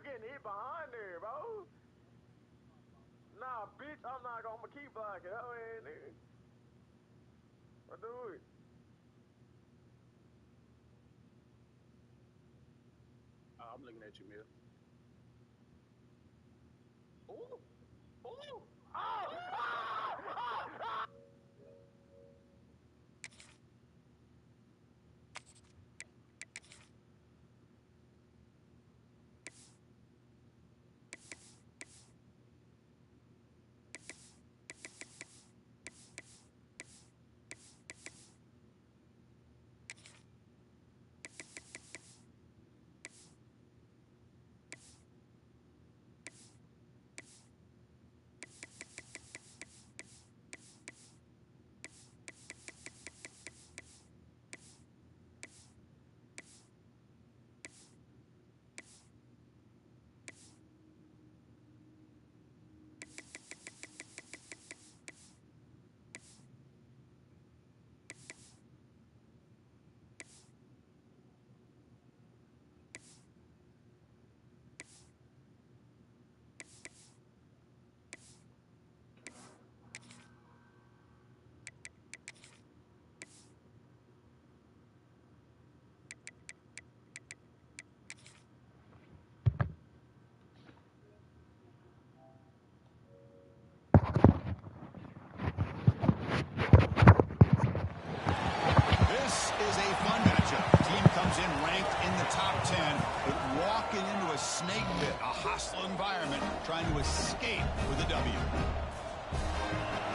you getting hit behind there, bro. Nah, bitch, I'm gonna keep blocking. Oh, man, nigga. I'll do it. I'm looking at you, Mill. Ooh. Ooh. snake pit, a hostile environment, trying to escape with a W.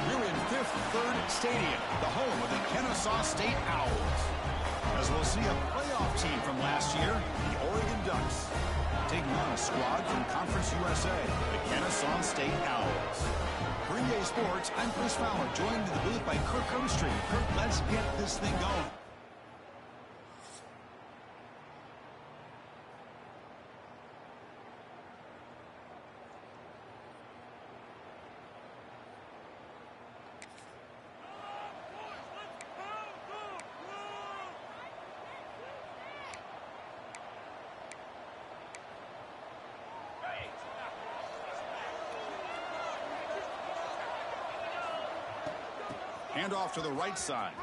We're in Fifth Third Stadium, the home of the Kennesaw State Owls. As we'll see a playoff team from last year, the Oregon Ducks, taking on a squad from Conference USA, the Kennesaw State Owls. For EA Sports, I'm Chris Fowler, joined in the booth by Kirk Overstreet. Kirk, let's get this thing going. Handoff to the right side.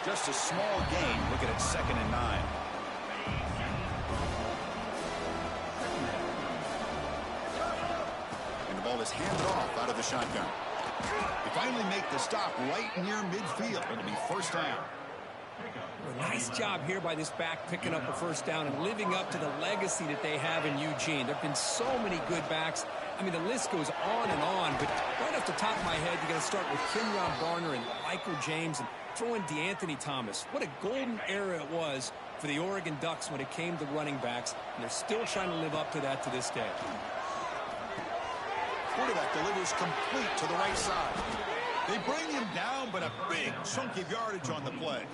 Just a small gain. Look at it, 2nd and 9. And the ball is handed off out of the shotgun. They finally make the stop right near midfield. It'll be first down. Nice job here by this back, picking up a first down and living up to the legacy that they have in Eugene. There have been so many good backs. I mean, the list goes on and on, but right off the top of my head, you got to start with Kenyon Barner and Michael James and throw in DeAnthony Thomas. What a golden era it was for the Oregon Ducks when it came to running backs, and they're still trying to live up to that to this day. Quarterback delivers complete to the right side. They bring him down, but a big chunk of yardage on the play.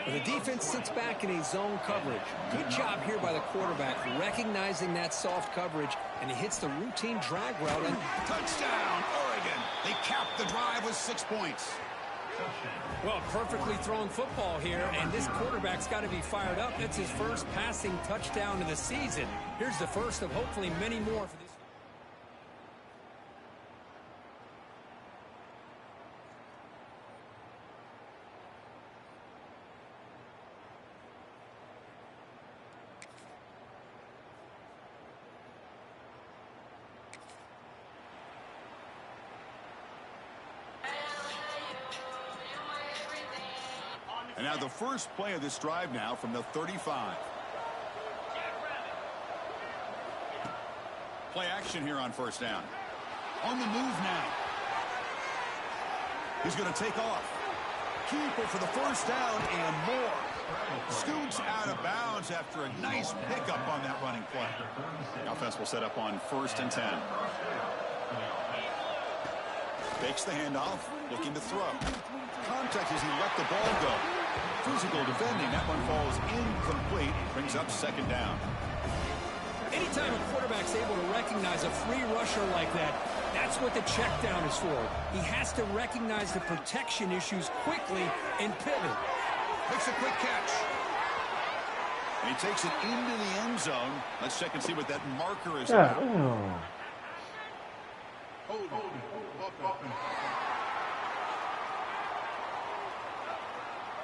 The defense sits back in a zone coverage. Good job here by the quarterback, recognizing that soft coverage, and he hits the routine drag route. And touchdown, Oregon. They cap the drive with 6 points. Well, perfectly thrown football here, and this quarterback's got to be fired up. That's his first passing touchdown of the season. Here's the first of hopefully many more for this. And now the first play of this drive now from the 35. Play action here on first down. On the move now. He's going to take off. Keeper for the first down and more. Scoots out of bounds after a nice pickup on that running play. The offense will set up on 1st and 10. Fakes the handoff, looking to throw. Contact as he let the ball go. Physical defending, that one falls incomplete, brings up 2nd down. Anytime a quarterback's able to recognize a free rusher like that, that's what the check down is for. He has to recognize the protection issues quickly and pivot. Makes a quick catch. And he takes it into the end zone. Let's check and see what that marker is Yeah. about.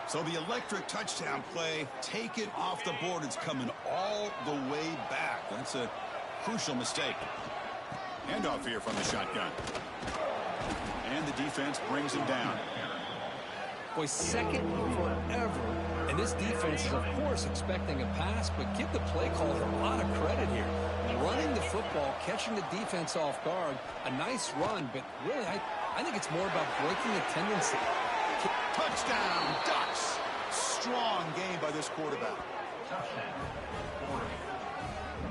So the electric touchdown play, take it off the board. It's coming all the way back. That's a crucial mistake. Handoff here from the shotgun. And the defense brings him down. Boy, second forever. And this defense is, of course, expecting a pass, but give the play caller a lot of credit here. Running the football, catching the defense off guard, a nice run, but really, I think it's more about breaking a tendency. Touchdown, Ducks. Strong game by this quarterback.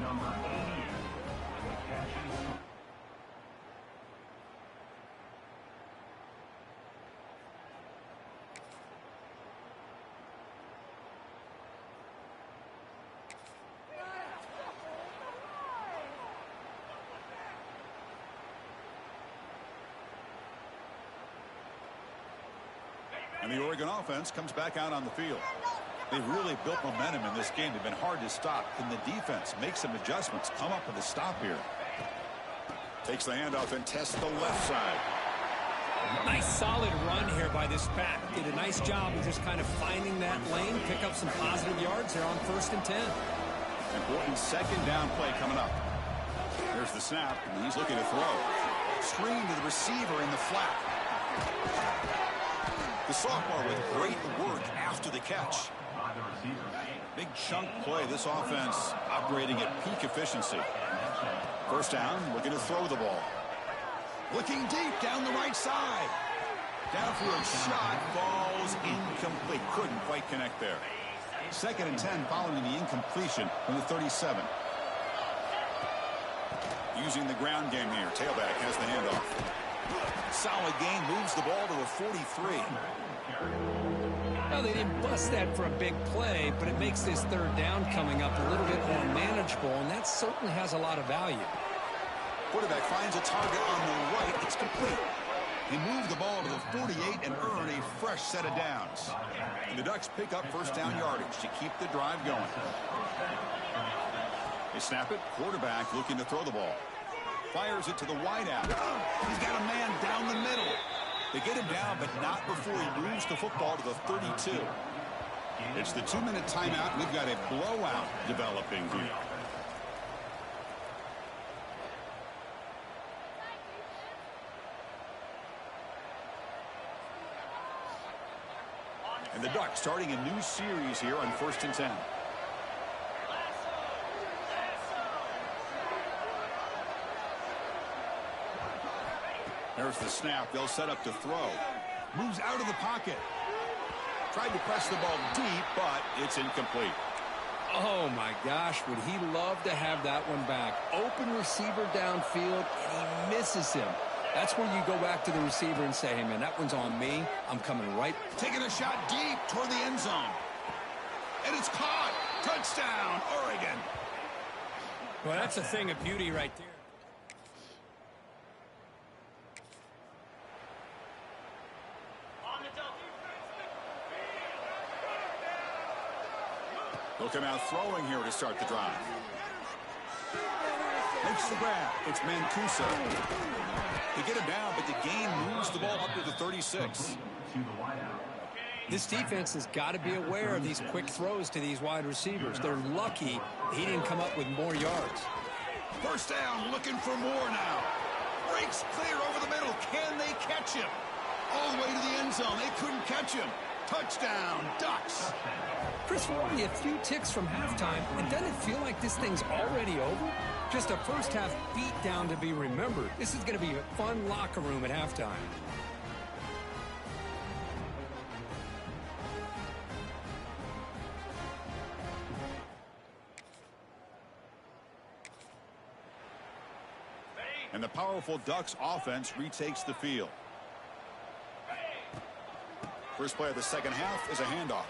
Number 88. And the Oregon offense comes back out on the field. They've really built momentum in this game. They've been hard to stop. Can the defense make some adjustments? Come up with a stop here. Takes the handoff and tests the left side. Nice solid run here by this back. Did a nice job of just kind of finding that lane, pick up some positive yards there on 1st and 10. Important second down play coming up. There's the snap, and he's looking to throw. Screen to the receiver in the flat. The sophomore with great work after the catch. Big chunk play. This offense operating at peak efficiency. First down, looking to throw the ball. Looking deep down the right side. Downfield shot falls incomplete. Couldn't quite connect there. 2nd and 10 following the incompletion from the 37. Using the ground game here. Tailback has the handoff. Solid gain, moves the ball to the 43. Well, they didn't bust that for a big play, but it makes this 3rd down coming up a little bit more manageable, and that certainly has a lot of value. Quarterback finds a target on the right. It's complete. They move the ball to the 48 and earn a fresh set of downs. And the Ducks pick up first down yardage to keep the drive going. They snap it. Quarterback looking to throw the ball. Fires it to the wideout. He's got a man down the middle. They get him down, but not before he moves the football to the 32. It's the 2-minute timeout. We've got a blowout developing here. And the Ducks starting a new series here on 1st and 10. There's the snap. They'll set up to throw. Moves out of the pocket. Tried to press the ball deep, but it's incomplete. Oh, my gosh. Would he love to have that one back? Open receiver downfield, and he misses him. That's where you go back to the receiver and say, hey, man, that one's on me. I'm coming right. Taking a shot deep toward the end zone. And it's caught. Touchdown, Oregon. Well, that's a thing of beauty right there. They'll come out throwing here to start the drive. Makes the grab. It's Mancuso. They get him down, but the gain moves the ball up to the 36. This defense has got to be aware of these quick throws to these wide receivers. They're lucky he didn't come up with more yards. First down, looking for more now. Breaks clear over the middle. Can they catch him? All the way to the end zone. They couldn't catch him. Touchdown, Ducks. Chris, we're only a few ticks from halftime, and doesn't it feel like this thing's already over? Just a first-half beatdown to be remembered. This is going to be a fun locker room at halftime. And the powerful Ducks offense retakes the field. First play of the second half is a handoff.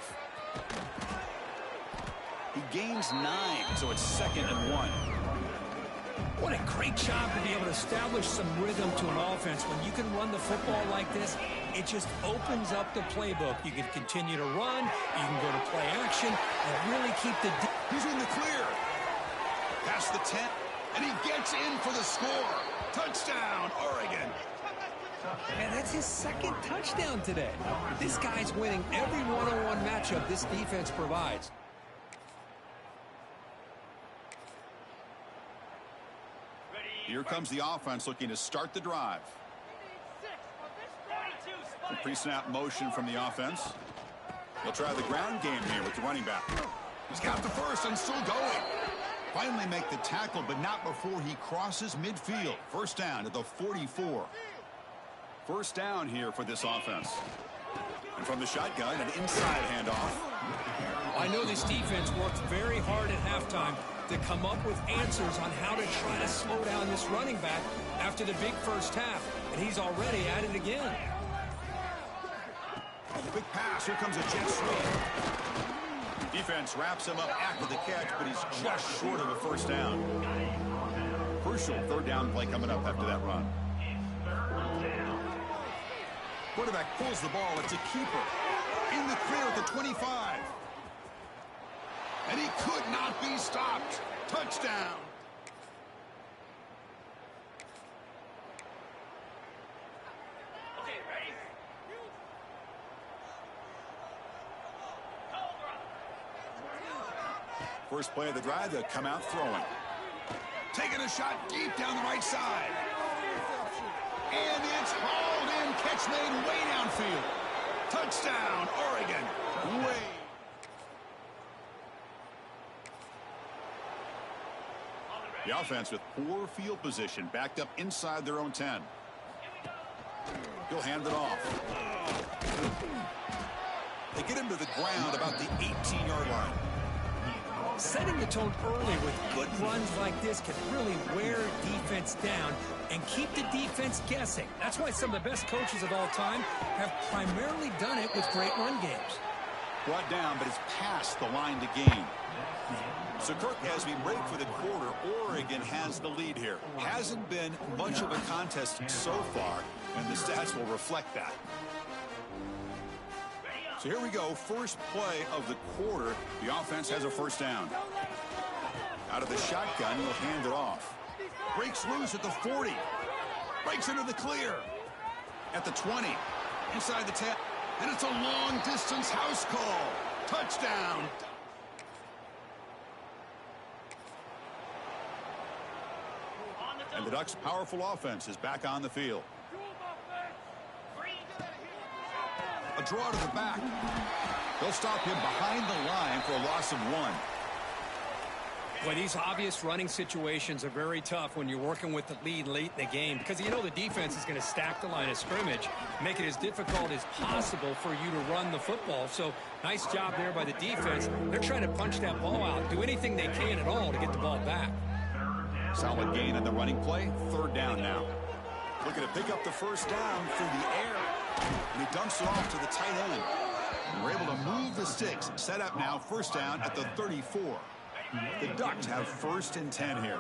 He gains 9, so it's 2nd and 1. What a great job to be able to establish some rhythm to an offense. When you can run the football like this, it just opens up the playbook. You can continue to run, you can go to play action, and really keep the... He's in the clear. Past the 10, and he gets in for the score. Touchdown, Oregon. Man, that's his second touchdown today. This guy's winning every one-on-one matchup this defense provides. Here comes the offense looking to start the drive. A pre-snap motion from the offense. They'll try the ground game here with the running back. He's got the first and still going. Finally make the tackle, but not before he crosses midfield. First down at the 44. First down here for this offense. And from the shotgun, an inside handoff. I know this defense worked very hard at halftime to come up with answers on how to try to slow down this running back after the big first half. And he's already at it again. Big pass. Here comes a jet sweep. Defense wraps him up after the catch, but he's just short of a first down. Crucial third down play coming up after that run. Quarterback pulls the ball. It's a keeper. In the clear at the 25. And he could not be stopped. Touchdown. Okay, ready? First play of the drive, they'll come out throwing. Taking a shot deep down the right side. And it's hauled in. Catch made way downfield. Touchdown, Oregon. Way. The offense with poor field position, backed up inside their own 10. He'll hand it off. They get him to the ground about the 18-yard line. Setting the tone early with good runs like this can really wear defense down and keep the defense guessing. That's why some of the best coaches of all time have primarily done it with great run games. Brought down, but it's past the line to gain. So, Kirk, as we break for the quarter, Oregon has the lead here. Hasn't been much of a contest so far, and the stats will reflect that. So here we go, first play of the quarter. The offense has a first down. Out of the shotgun, he'll hand it off. Breaks loose at the 40. Breaks into the clear. At the 20. Inside the 10. And it's a long-distance house call. Touchdown. And the Ducks' powerful offense is back on the field. A draw to the back. They'll stop him behind the line for a loss of 1. Well, these obvious running situations are very tough when you're working with the lead late in the game because you know the defense is going to stack the line of scrimmage, make it as difficult as possible for you to run the football. So nice job there by the defense. They're trying to punch that ball out, do anything they can at all to get the ball back. Solid gain on the running play. Third down now. Looking to pick up the first down through the air. And he dumps it off to the tight end. And we're able to move the sticks. Set up now, first down at the 34. The Ducks have first and 10 here.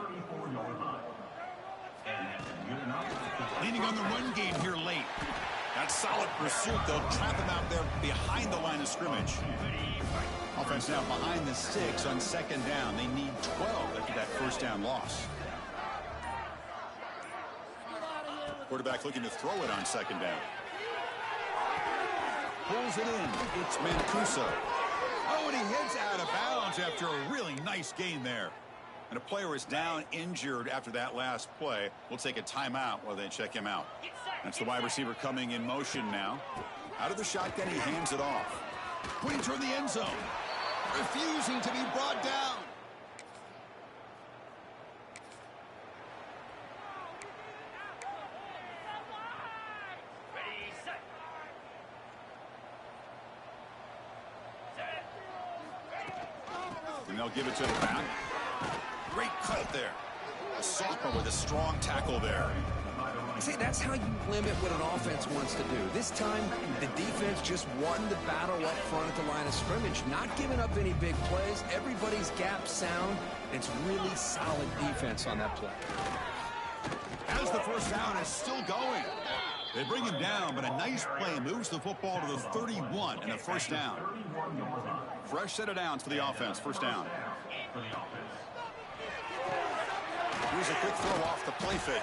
Leaning on the run game here late. That solid pursuit, they'll trap him out there behind the line of scrimmage. Offense now behind the sticks on second down. They need 12 after that first down loss. Quarterback looking to throw it on second down. Pulls it in. It's Mancuso. Oh, and he heads out of bounds after a really nice gain there. And a player is down injured after that last play. We'll take a timeout while they check him out. That's the wide receiver coming in motion now. Out of the shotgun, he hands it off. Pointing toward the end zone. Refusing to be brought down. And they'll give it to the back. Great cut there. A sophomore with a strong tackle there. See, that's how you limit what an offense wants to do. This time, the defense just won the battle up front at the line of scrimmage, not giving up any big plays. Everybody's gap sound. It's really solid defense on that play. As the first down is still going. They bring him down, but a nice play moves the football to the 31 and a first down. Fresh set of downs for the offense. First down. Here's a quick throw off the play fake.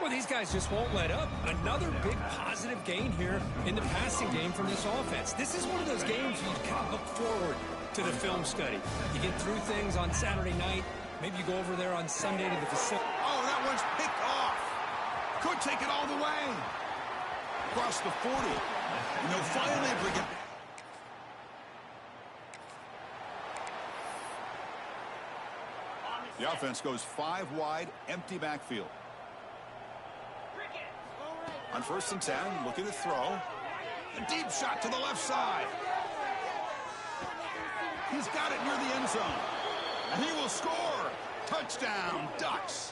Well, these guys just won't let up. Another big positive gain here in the passing game from this offense. This is one of those games you kind of look forward to the film study. You get through things on Saturday night. Maybe you go over there on Sunday to the facility. Oh, that one's picked off. Could take it all the way. Across the 40. And they'll finally bring it. The offense goes 5 wide, empty backfield. On 1st and 10, looking to throw. A deep shot to the left side. He's got it near the end zone. And he will score. Touchdown, Ducks.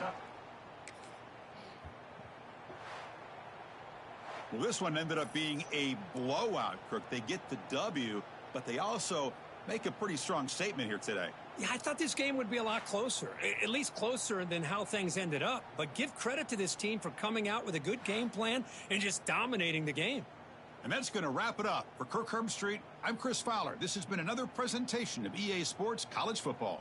Well, this one ended up being a blowout, Crook. They get the W, but they also make a pretty strong statement here today. Yeah, I thought this game would be a lot closer, at least closer than how things ended up. But give credit to this team for coming out with a good game plan and just dominating the game. And that's going to wrap it up. For Kirk Herbstreit, I'm Chris Fowler. This has been another presentation of EA Sports College Football.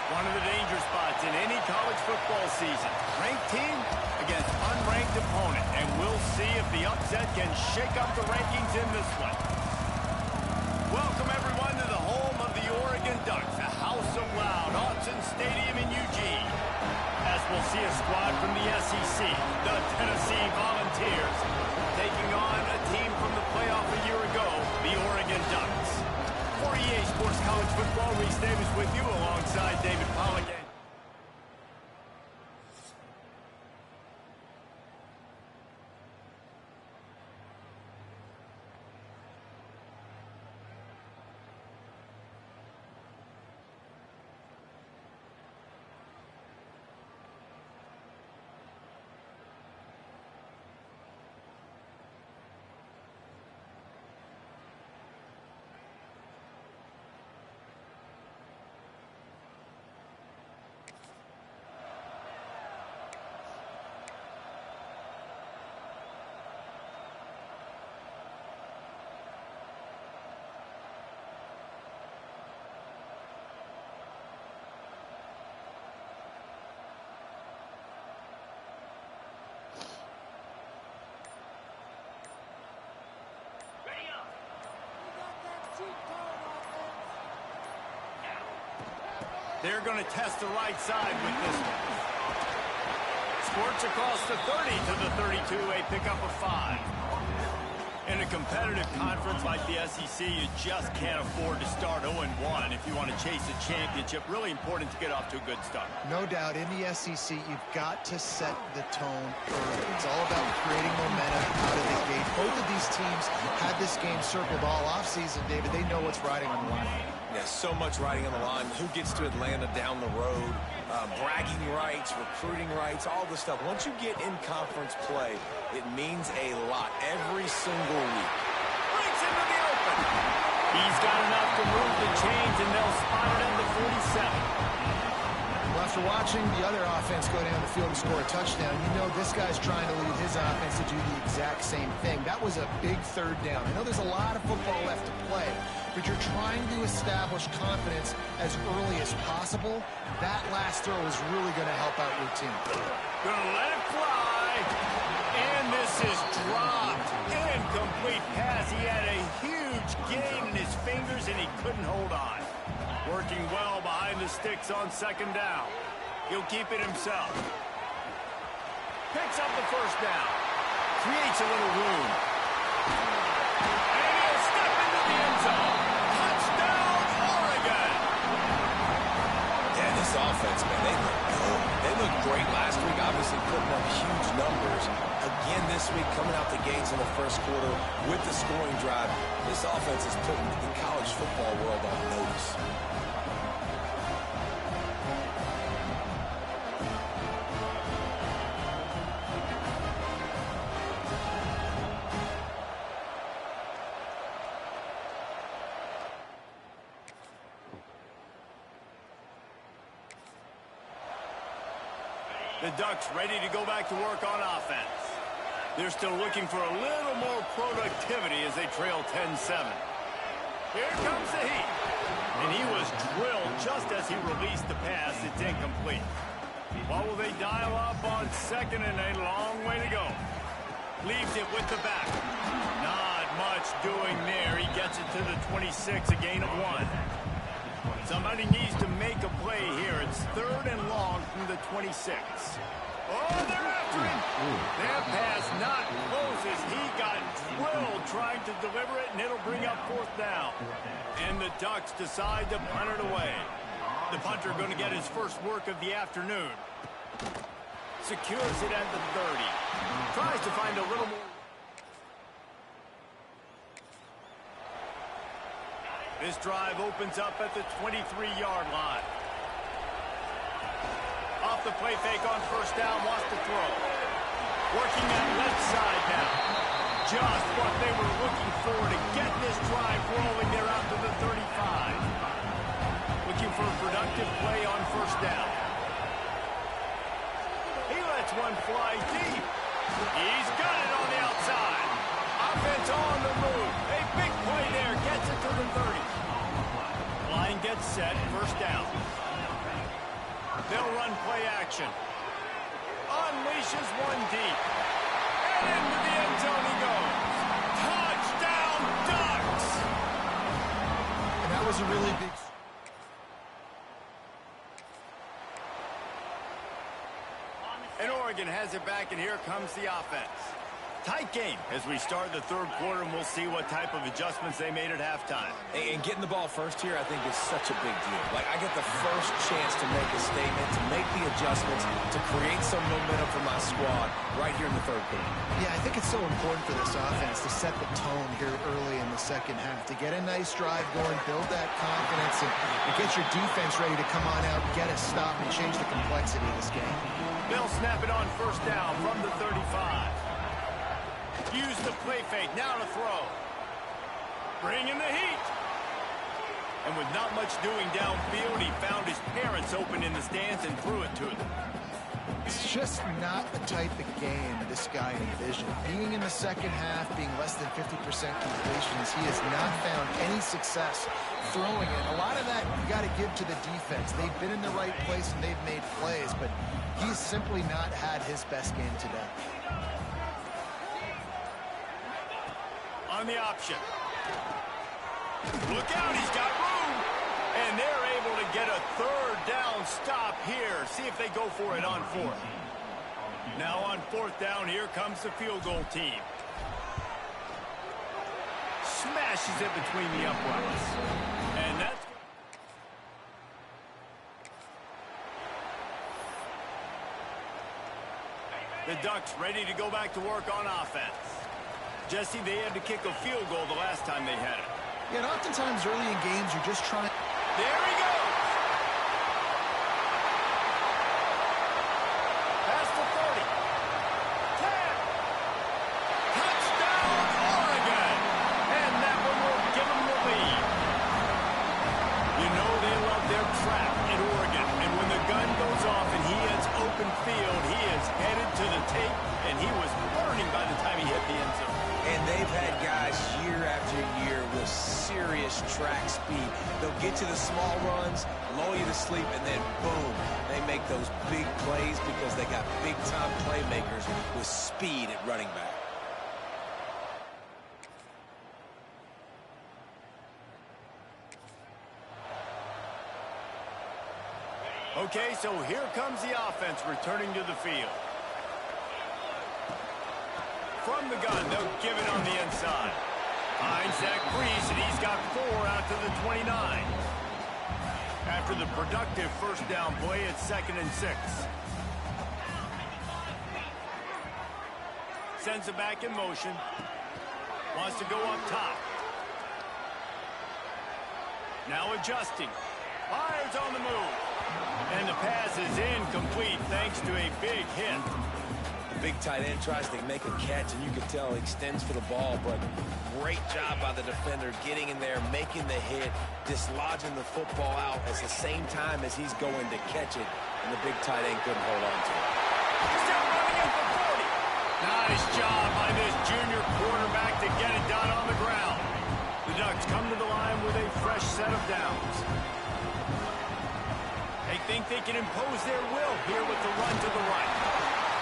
One of the danger spots in any college football season. Ranked team against unranked opponent. And we'll see if the upset can shake up the rankings in this one. Welcome, everyone, to the home of the Oregon Ducks, a house of loud, Autzen Stadium in Eugene. As we'll see a squad from the SEC, the Tennessee Volunteers, taking on a team from the playoff a year ago, the Oregon Ducks. For EA Sports College Football, Reese Davis with you alongside David Pollock. They're going to test the right side with this one. Squirts across the 30 to the 32, a pickup of 5. In a competitive conference like the SEC, you just can't afford to start 0-1 if you want to chase a championship. Really important to get off to a good start. No doubt, in the SEC, you've got to set the tone early. It's all about creating momentum out of the gate. Both of these teams had this game circled all offseason, David. They know what's riding on the line. Yeah, so much riding on the line. Who gets to Atlanta down the road? Bragging rights, recruiting rights, all this stuff. Once you get in conference play, it means a lot every single week. Breaks into the open. He's got enough to move the chains, and they'll spot it at the 47. Well, after watching the other offense go down the field and score a touchdown, you know this guy's trying to lead his offense to do the exact same thing. That was a big third down. I know there's a lot of football left to play, but you're trying to establish confidence as early as possible. That last throw is really going to help out your team. Gonna let it fly, and this is dropped. Incomplete pass. He had a huge gain in his fingers, and he couldn't hold on. Working well behind the sticks on second down. He'll keep it himself. Picks up the first down. Creates a little room. And he'll step into the end zone. Touchdown, Oregon! Yeah, this offense, man, they look good. They looked great last week, obviously putting up huge numbers. Again this week, coming out the gates in the first quarter with the scoring drive. This offense is putting the college football world on notice. The Ducks ready to go back to work on offense. They're still looking for a little more productivity as they trail 10-7. Here comes the heat. And he was drilled just as he released the pass. It's incomplete. What will they dial up on second, and a long way to go? Leaves it with the back. Not much doing there. He gets it to the 26, a gain of 1. Somebody needs to make a play here. It's third and long from the 26. Oh, they're after him. That pass not close as he got drilled trying to deliver it, and it'll bring up fourth down. And the Ducks decide to punt it away. The punter going to get his first work of the afternoon. Secures it at the 30. Tries to find a little more. This drive opens up at the 23-yard line. Off the play fake on first down, wants to throw. Working that left side now. Just what they were looking for to get this drive rolling there out to the 35. Looking for a productive play on first down. He lets one fly deep. He's got it on the outside. Offense on the move. A big play there. Gets it to the 30. Line gets set. First down. They'll run play action. Unleashes one deep. And into the end zone he goes. Touchdown, Ducks! And that was a really big... And Oregon has it back, and here comes the offense. Tight game as we start the third quarter, and we'll see what type of adjustments they made at halftime. And getting the ball first here, I think, is such a big deal. Like, I get the first chance to make a statement, to make the adjustments, to create some momentum for my squad right here in the third quarter. Yeah, I think it's so important for this offense to set the tone here early in the second half, to get a nice drive going, build that confidence, and get your defense ready to come on out, get a stop, and change the complexity of this game. They'll snap it on first down from the 35. Use the play fake, now to throw. Bring in the heat. And with not much doing downfield, he found his parents open in the stands and threw it to them. It's just not the type of game this guy envisioned. Being in the second half, being less than 50% completions, he has not found any success throwing it. A lot of that you got to give to the defense. They've been in the right place and they've made plays, but he's simply not had his best game today. On the option. Look out, he's got room. And they're able to get a third down stop here. See if they go for it on fourth. Now on fourth down, here comes the field goal team. Smashes it between the uprights. And that's... The Ducks ready to go back to work on offense. Jesse, they had to kick a field goal the last time they had it. Yeah, and oftentimes early in games, you're just trying... There he goes! Past the 30. 10. Touchdown, Oregon! And that one will give them the lead. You know they love their trap in Oregon. And when the gun goes off and he hits open field, he is headed to the tape, and he was burning by the time he hit the end zone. And they've had guys year after year with serious track speed. They'll get you the small runs, lull you to sleep, and then boom, they make those big plays because they got big-time playmakers with speed at running back. Okay, so here comes the offense returning to the field. From the gun, they'll give it on the inside. Finds that crease, and he's got 4 out to the 29. After the productive first down play, it's 2nd and 6. Sends it back in motion. Wants to go up top. Now adjusting. Fires on the move. And the pass is incomplete thanks to a big hit. The big tight end tries to make a catch, and you can tell he extends for the ball, but great job by the defender getting in there, making the hit, dislodging the football out at the same time as he's going to catch it, and the big tight end couldn't hold on to it. Still running in for 40. Nice job by this junior quarterback to get it done on the ground. The Ducks come to the line with a fresh set of downs. They think they can impose their will here with the run to the right.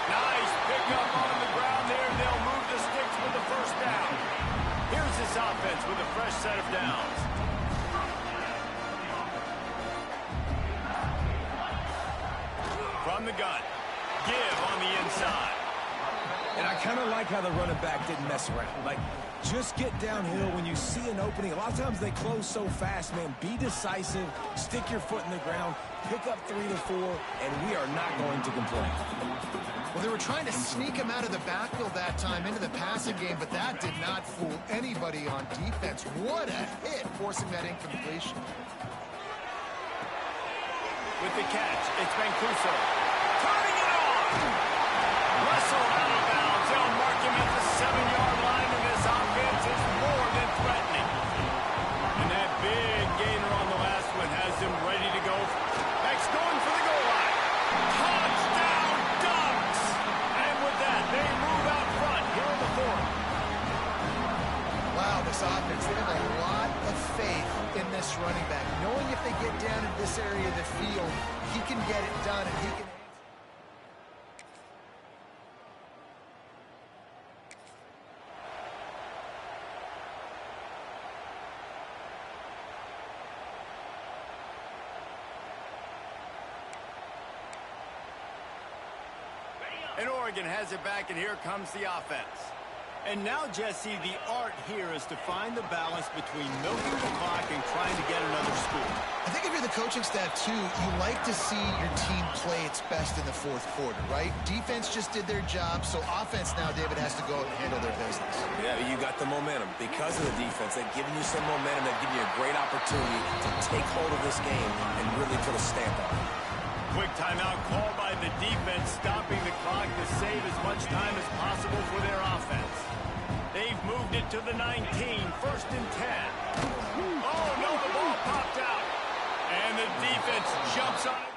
Nice pickup on the ground there. They'll move the sticks with the first down. Here's this offense with a fresh set of downs. From the gun. Give on the inside. And I kind of like how the running back didn't mess around. Like, just get downhill when you see an opening. A lot of times they close so fast, man. Be decisive, stick your foot in the ground, pick up 3 to 4, and we are not going to complain. Well, they were trying to sneak him out of the backfield that time into the passing game, but that did not fool anybody on defense. What a hit, forcing that incompletion. With the catch, it's Mancuso. Turning it on! Russell out of bounds. They'll mark him at the 7-yard line, and this offense is more than threatening. And that big gainer on the last one has them ready to go. Max going for the goal line. Touchdown, Ducks! And with that, they move out front here in the 4th. Wow, this offense, they have a lot of faith in this running back. Knowing if they get down in this area of the field, he can get it done, and he can... And Oregon has it back, and here comes the offense. And now, Jesse, the art here is to find the balance between milking the clock and trying to get another score. I think if you're the coaching staff, too, you like to see your team play its best in the 4th quarter, right? Defense just did their job, so offense now, David, has to go out and handle their business. Yeah, you got the momentum. Because of the defense, they've given you some momentum. They've given you a great opportunity to take hold of this game and really put a stamp on it. Quick timeout called by the defense, stopping the clock to save as much time as possible for their offense. They've moved it to the 19, 1st and 10. Oh, no, the ball popped out. And the defense jumps on it.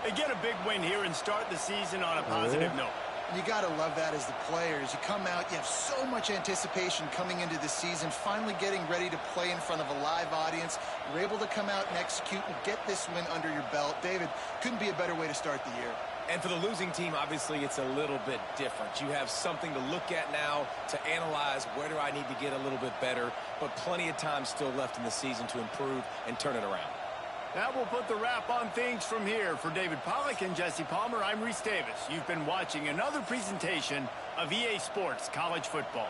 They get a big win here and start the season on a positive note. You got to love that as the players. You come out, you have so much anticipation coming into the season, finally getting ready to play in front of a live audience. You're able to come out and execute and get this win under your belt. David, couldn't be a better way to start the year. And for the losing team, obviously, it's a little bit different. You have something to look at now to analyze where do I need to get a little bit better, but plenty of time still left in the season to improve and turn it around. That will put the wrap on things from here. For David Pollack and Jesse Palmer, I'm Reese Davis. You've been watching another presentation of EA Sports College Football.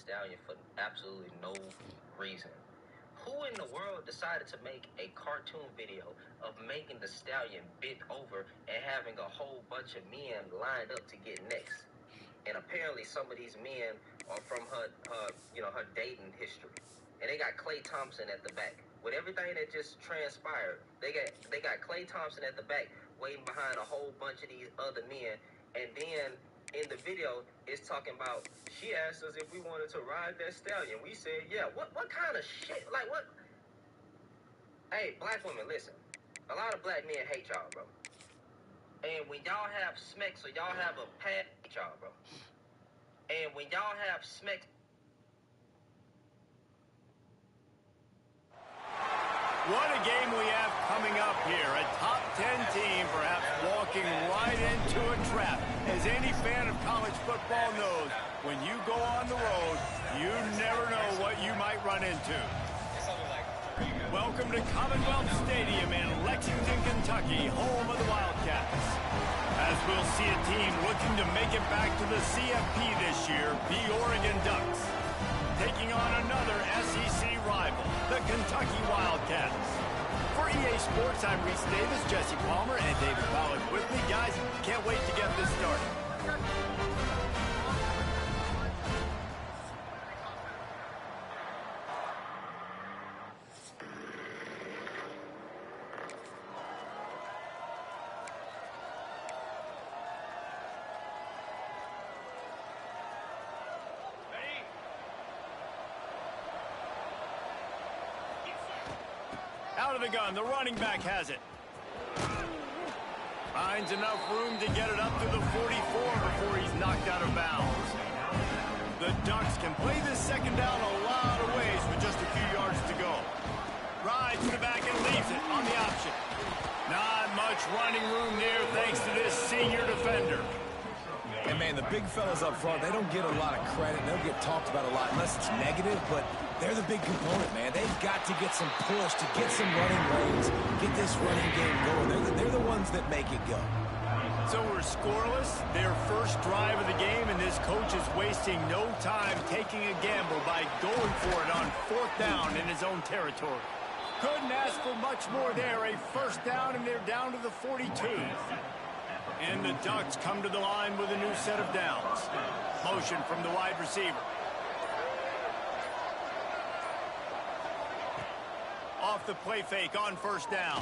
Stallion for absolutely no reason. Who in the world decided to make a cartoon video of making the stallion bent over and having a whole bunch of men lined up to get next? And apparently some of these men are from her dating history. And they got Klay Thompson at the back. With everything that just transpired, they got Klay Thompson at the back waiting behind a whole bunch of these other men. And then in the video, it's talking about, she asked us if we wanted to ride that stallion. We said, yeah. What kind of shit? Like, what? Hey, black women, listen. A lot of black men hate y'all, bro. And when y'all have smecks or y'all have a pad, y'all, bro. And when y'all have smecks. What a game we have coming up here. A top 10 team perhaps walking right into a trap. As any fan of college football knows, when you go on the road, you never know what you might run into. Welcome to Commonwealth Stadium in Lexington, Kentucky, home of the Wildcats. As we'll see a team looking to make it back to the CFB this year, the Oregon Ducks. Taking on another SEC rival, the Kentucky Wildcats. For EA Sports, I'm Reese Davis, Jesse Palmer, and David Pollack with me. Guys, can't wait to get this started. Out of the gun, the running back has it. Finds enough room to get it up to the 44 before he's knocked out of bounds. The Ducks can play this second down a lot of ways with just a few yards to go. Rides to the back and leaves it on the option. Not much running room there thanks to this senior defender. And, man, the big fellas up front, they don't get a lot of credit. They don't get talked about a lot unless it's negative, but they're the big component, man. They've got to get some push, to get some running lanes, get this running game going. They're the ones that make it go. So we're scoreless, their first drive of the game, and this coach is wasting no time taking a gamble by going for it on fourth down in his own territory. Couldn't ask for much more there. A first down, and they're down to the 42. And the Ducks come to the line with a new set of downs. Motion from the wide receiver. Off the play fake on first down.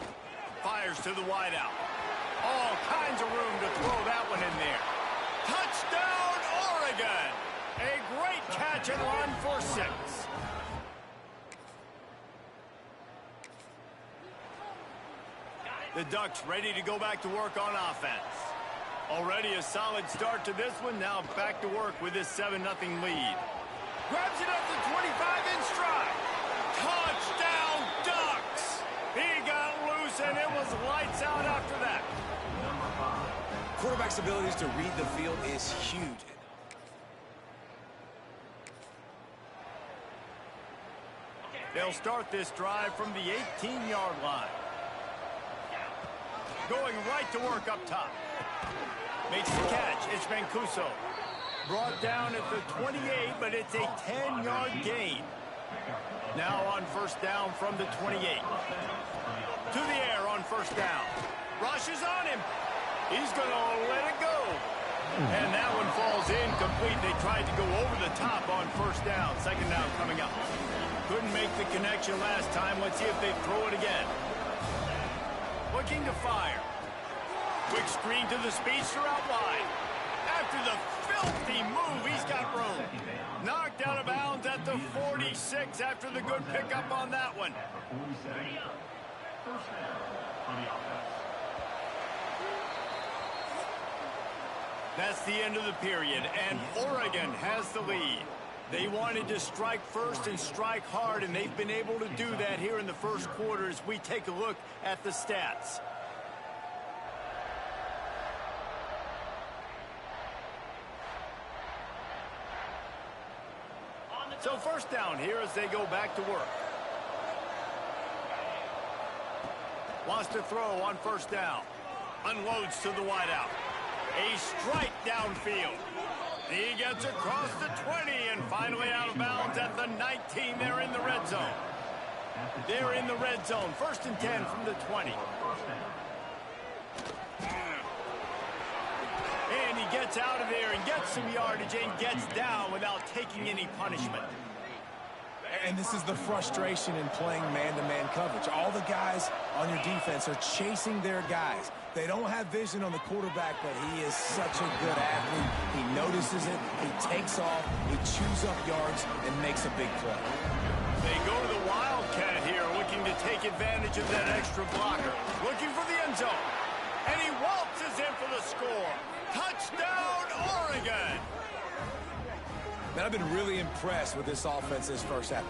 Fires to the wideout. All kinds of room to throw that one in there. Touchdown, Oregon! A great catch and run for 6. The Ducks ready to go back to work on offense. Already a solid start to this one. Now back to work with this 7-0 lead. Grabs it up to 25 in stride. Touchdown, Ducks! The loose, and it was lights out after that. Quarterback's abilities to read the field is huge. They'll start this drive from the 18-yard line. Going right to work up top. Makes the catch. It's Mancuso. Brought down at the 28, but it's a 10-yard gain. Now on first down from the 28. To the air on first down. Rushes on him. He's going to let it go. And that one falls incomplete. They tried to go over the top on first down. Second down coming up. Couldn't make the connection last time. Let's see if they throw it again. Looking to fire. Quick screen to the speedster out wide. After the filthy move, he's got room. Knocked out of bounds at the 46 after the good pickup on that one. That's the end of the period, and Oregon has the lead. They wanted to strike first and strike hard, and they've been able to do that here in the first quarter as we take a look at the stats. So first down here as they go back to work. Wants to throw on first down. Unloads to the wideout. A strike downfield. He gets across the 20 and finally out of bounds at the 19. They're in the red zone. They're in the red zone. First and 10 from the 20. And he gets out of there and gets some yardage and gets down without taking any punishment. And this is the frustration in playing man-to-man coverage. All the guys on your defense are chasing their guys. They don't have vision on the quarterback, but he is such a good athlete. He notices it, he takes off, he chews up yards, and makes a big play. They go to the Wildcat here, looking to take advantage of that extra blocker. Looking for the end zone. And he waltzes in for the score. Touchdown, Oregon! Man, I've been really impressed with this offense this first half.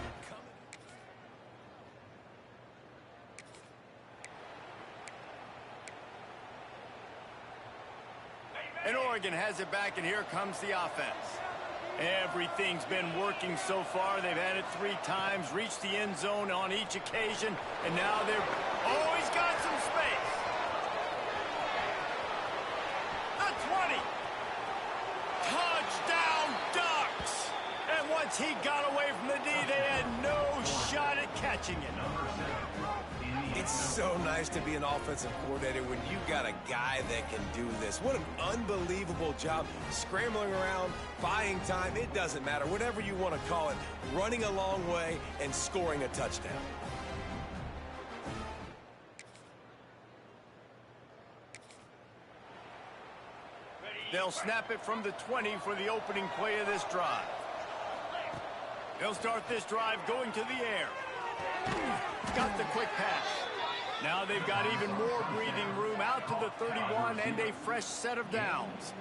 And Oregon has it back, and here comes the offense. Everything's been working so far. They've had it 3 times, reached the end zone on each occasion, and now they're... Oh, he's got some space. The 20. Touchdown, Ducks. And once he got away from the D, they had no shot at catching it. It's so nice to be an offensive coordinator when you got a guy that can do this. What an unbelievable job. Scrambling around, buying time, it doesn't matter. Whatever you want to call it, running a long way and scoring a touchdown. They'll snap it from the 20 for the opening play of this drive. They'll start this drive going to the air. Got the quick pass. Now they've got even more breathing room out to the 31 and a fresh set of downs.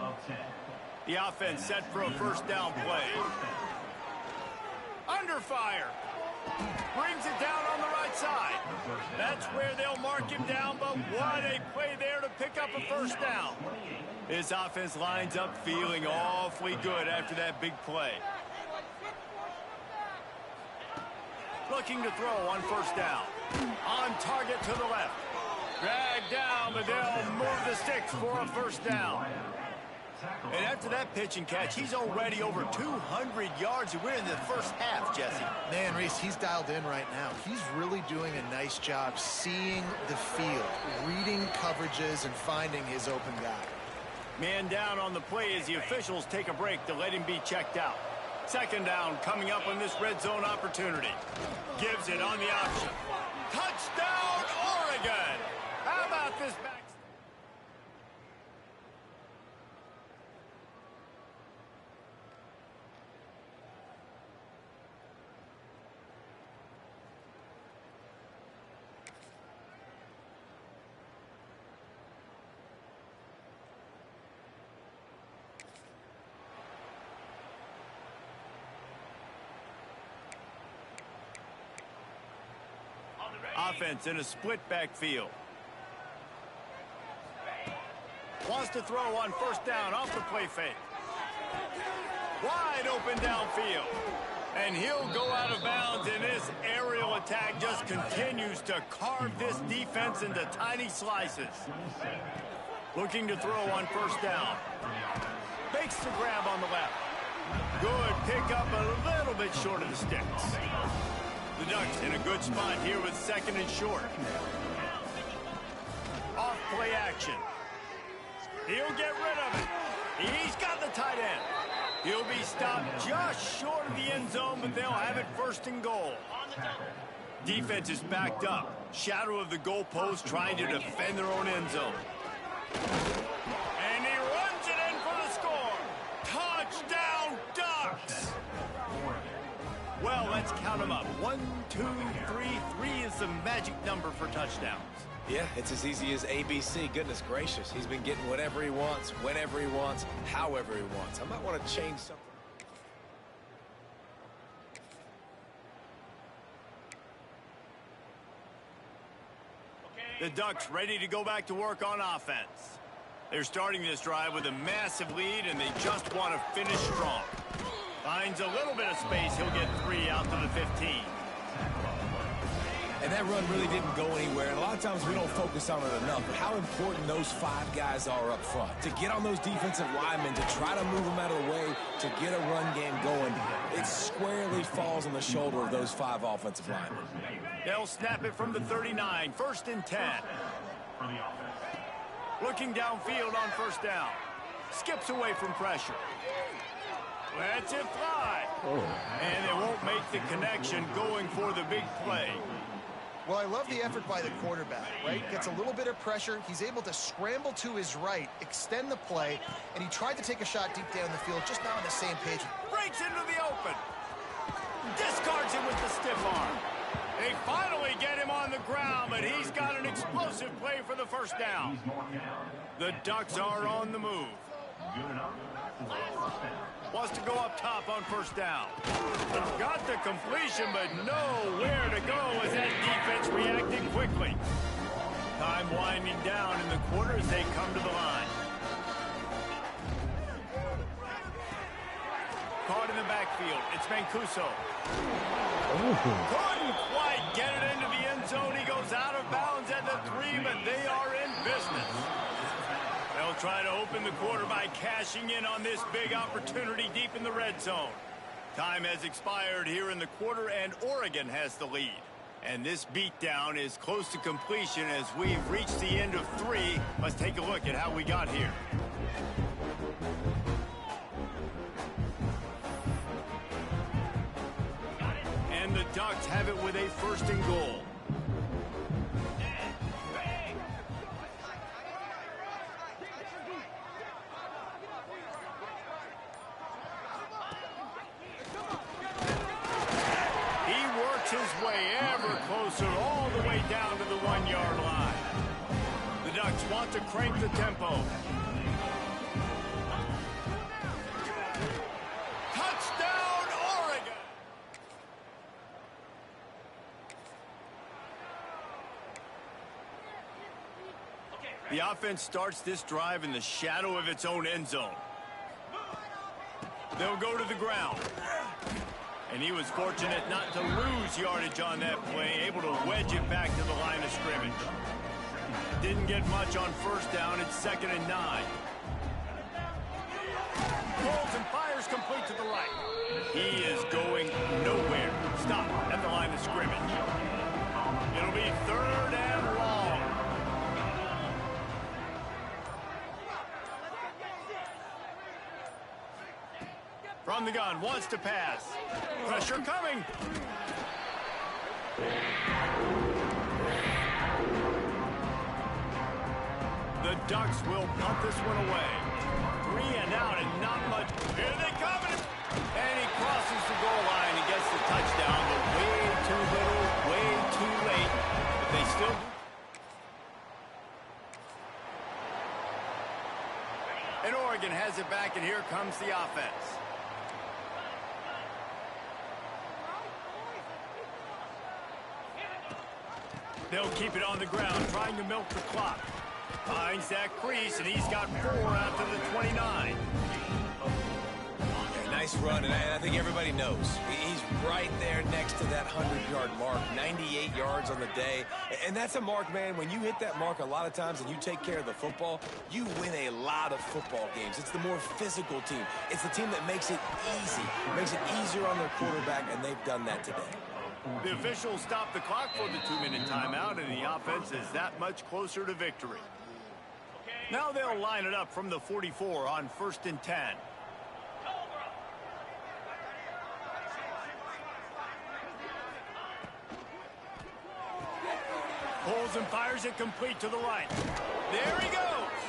The offense set for a first down play. Under fire. Brings it down on the right side. That's where they'll mark him down, but what a play there to pick up a first down. His offense lines up feeling awfully good after that big play. Looking to throw on first down. On target to the left. Dragged down, but they'll move the sticks for a first down. And after that pitch and catch, he's already over 200 yards. We're in the first half, Jesse. Man, Reese, he's dialed in right now. He's really doing a nice job seeing the field, reading coverages, and finding his open guy. Man down on the play as the officials take a break to let him be checked out. Second down coming up on this red zone opportunity. Gives it on the option. Touchdown, Oregon! How about this back? Offense in a split backfield. wants to throw on first down off the play fake. Wide open downfield. And he'll go out of bounds, and this aerial attack just continues to carve this defense into tiny slices. Looking to throw on first down. Makes the grab on the left. Good pickup, a little bit short of the sticks. The Ducks in a good spot here with second and short. Off play action. He'll get rid of it. He's got the tight end. He'll be stopped just short of the end zone, but they'll have it first and goal. Defense is backed up. Shadow of the goalpost trying to defend their own end zone. And he runs it in for the score. Touchdown, Ducks! Well, let's count them up. 1, 2, 3. 3 is the magic number for touchdowns. Yeah, it's as easy as ABC. Goodness gracious. He's been getting whatever he wants, whenever he wants, however he wants. I might want to change something. The Ducks ready to go back to work on offense. They're starting this drive with a massive lead, and they just want to finish strong. Finds a little bit of space. He'll get 3 out to the 15. And that run really didn't go anywhere. And a lot of times we don't focus on it enough, but how important those 5 guys are up front. To get on those defensive linemen, to try to move them out of the way, to get a run game going, it squarely falls on the shoulder of those 5 offensive linemen. They'll snap it from the 39, 1st and 10. Looking downfield on first down. Skips away from pressure. Lets it fly. And they won't make the connection going for the big play. Well, I love the effort by the quarterback, right? Gets a little bit of pressure. He's able to scramble to his right, extend the play, and he tried to take a shot deep down the field, just not on the same page. Breaks into the open. Discards it with the stiff arm. They finally get him on the ground, but he's got an explosive play for the first down. The Ducks are on the move. Wants to go up top on first down. Got the completion, but nowhere to go as that defense reacted quickly. Time winding down in the quarter as they come to the line. Caught in the backfield. It's Mancuso. Couldn't quite get it into the end zone. He goes out of bounds at the 3, but they are in business. They'll try to open the quarter by cashing in on this big opportunity deep in the red zone. Time has expired here in the quarter, and Oregon has the lead. And this beatdown is close to completion as we've reached the end of 3. Let's take a look at how we got here. And the Ducks have it with a 1st and goal. His way ever closer, all the way down to the 1-yard line. The Ducks want to crank the tempo. Touchdown, Oregon! The offense starts this drive in the shadow of its own end zone. They'll go to the ground. And he was fortunate not to lose yardage on that play, able to wedge it back to the line of scrimmage. Didn't get much on first down. It's 2nd and 9. Rolls and fires complete to the right. He is going nowhere. Stop at the line of scrimmage. It'll be 3rd and long. From the gun, wants to pass. Pressure coming. The Ducks will punt this one away. 3 and out and not much. Here they come. And he crosses the goal line and gets the touchdown, but way too little, way too late. But they still... And Oregon has it back, and here comes the offense. They'll keep it on the ground, trying to milk the clock. Finds that crease, and he's got 4 out to the 29. Nice run, and I think everybody knows. He's right there next to that 100-yard mark, 98 yards on the day. And that's a mark, man. When you hit that mark a lot of times and you take care of the football, you win a lot of football games. It's the more physical team. It's the team that makes it easy, makes it easier on their quarterback, and they've done that today. The officials stop the clock for the 2-minute timeout, and the offense is that much closer to victory. Now they'll line it up from the 44 on 1st and 10. Pulls and fires it complete to the right. There he goes.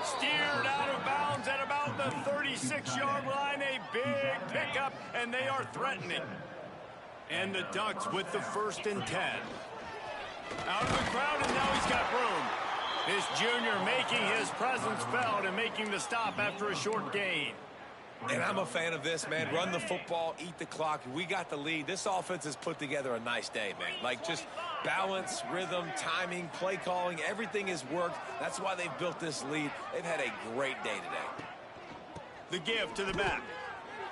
Steered out of bounds at about the 36-yard line. A big pickup, and they are threatening. And the Ducks with the 1st and 10. Out of the crowd, and now he's got room. This junior making his presence felt and making the stop after a short gain. And I'm a fan of this, man. Run the football, eat the clock. We got the lead. This offense has put together a nice day, man. Like, just balance, rhythm, timing, play calling, everything has worked. That's why they've built this lead. They've had a great day today. The give to the back.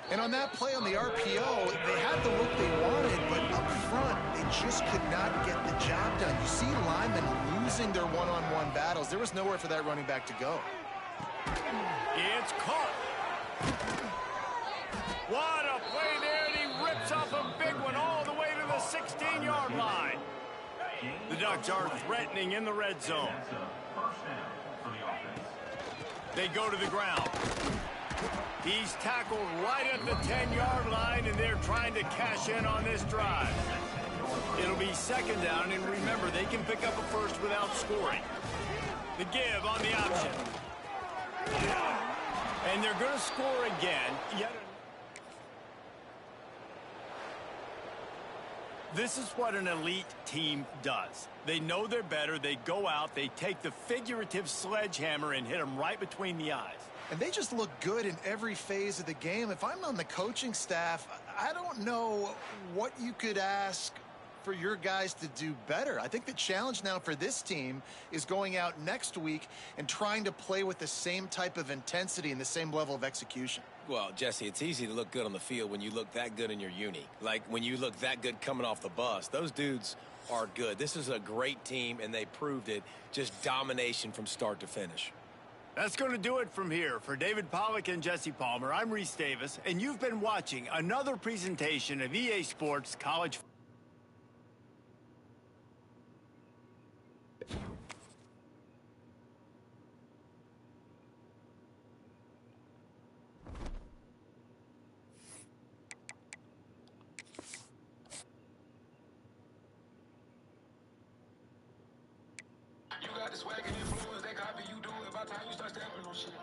And on that play on the RPO, they had the look they wanted, but up front, they just could not get the job done. You see linemen losing their one-on-one battles. There was nowhere for that running back to go. It's caught. What a play there, and he rips off a big one all the way to the 16-yard line. The Ducks are threatening in the red zone. They go to the ground. He's tackled right at the 10-yard line, and they're trying to cash in on this drive. It'll be 2nd down, and remember, they can pick up a first without scoring. The give on the option. And they're going to score again. This is what an elite team does. They know they're better. They go out. They take the figurative sledgehammer and hit them right between the eyes. And they just look good in every phase of the game. If I'm on the coaching staff, I don't know what you could ask for your guys to do better. I think the challenge now for this team is going out next week and trying to play with the same type of intensity and the same level of execution. Well, Jesse, it's easy to look good on the field when you look that good in your uni. Like, when you look that good coming off the bus. Those dudes are good. This is a great team, and they proved it. Just domination from start to finish. That's going to do it from here. For David Pollack and Jesse Palmer, I'm Reese Davis, and you've been watching another presentation of EA Sports College Football. You got the swag and influence, they copy you do it by the time you start stepping on shit.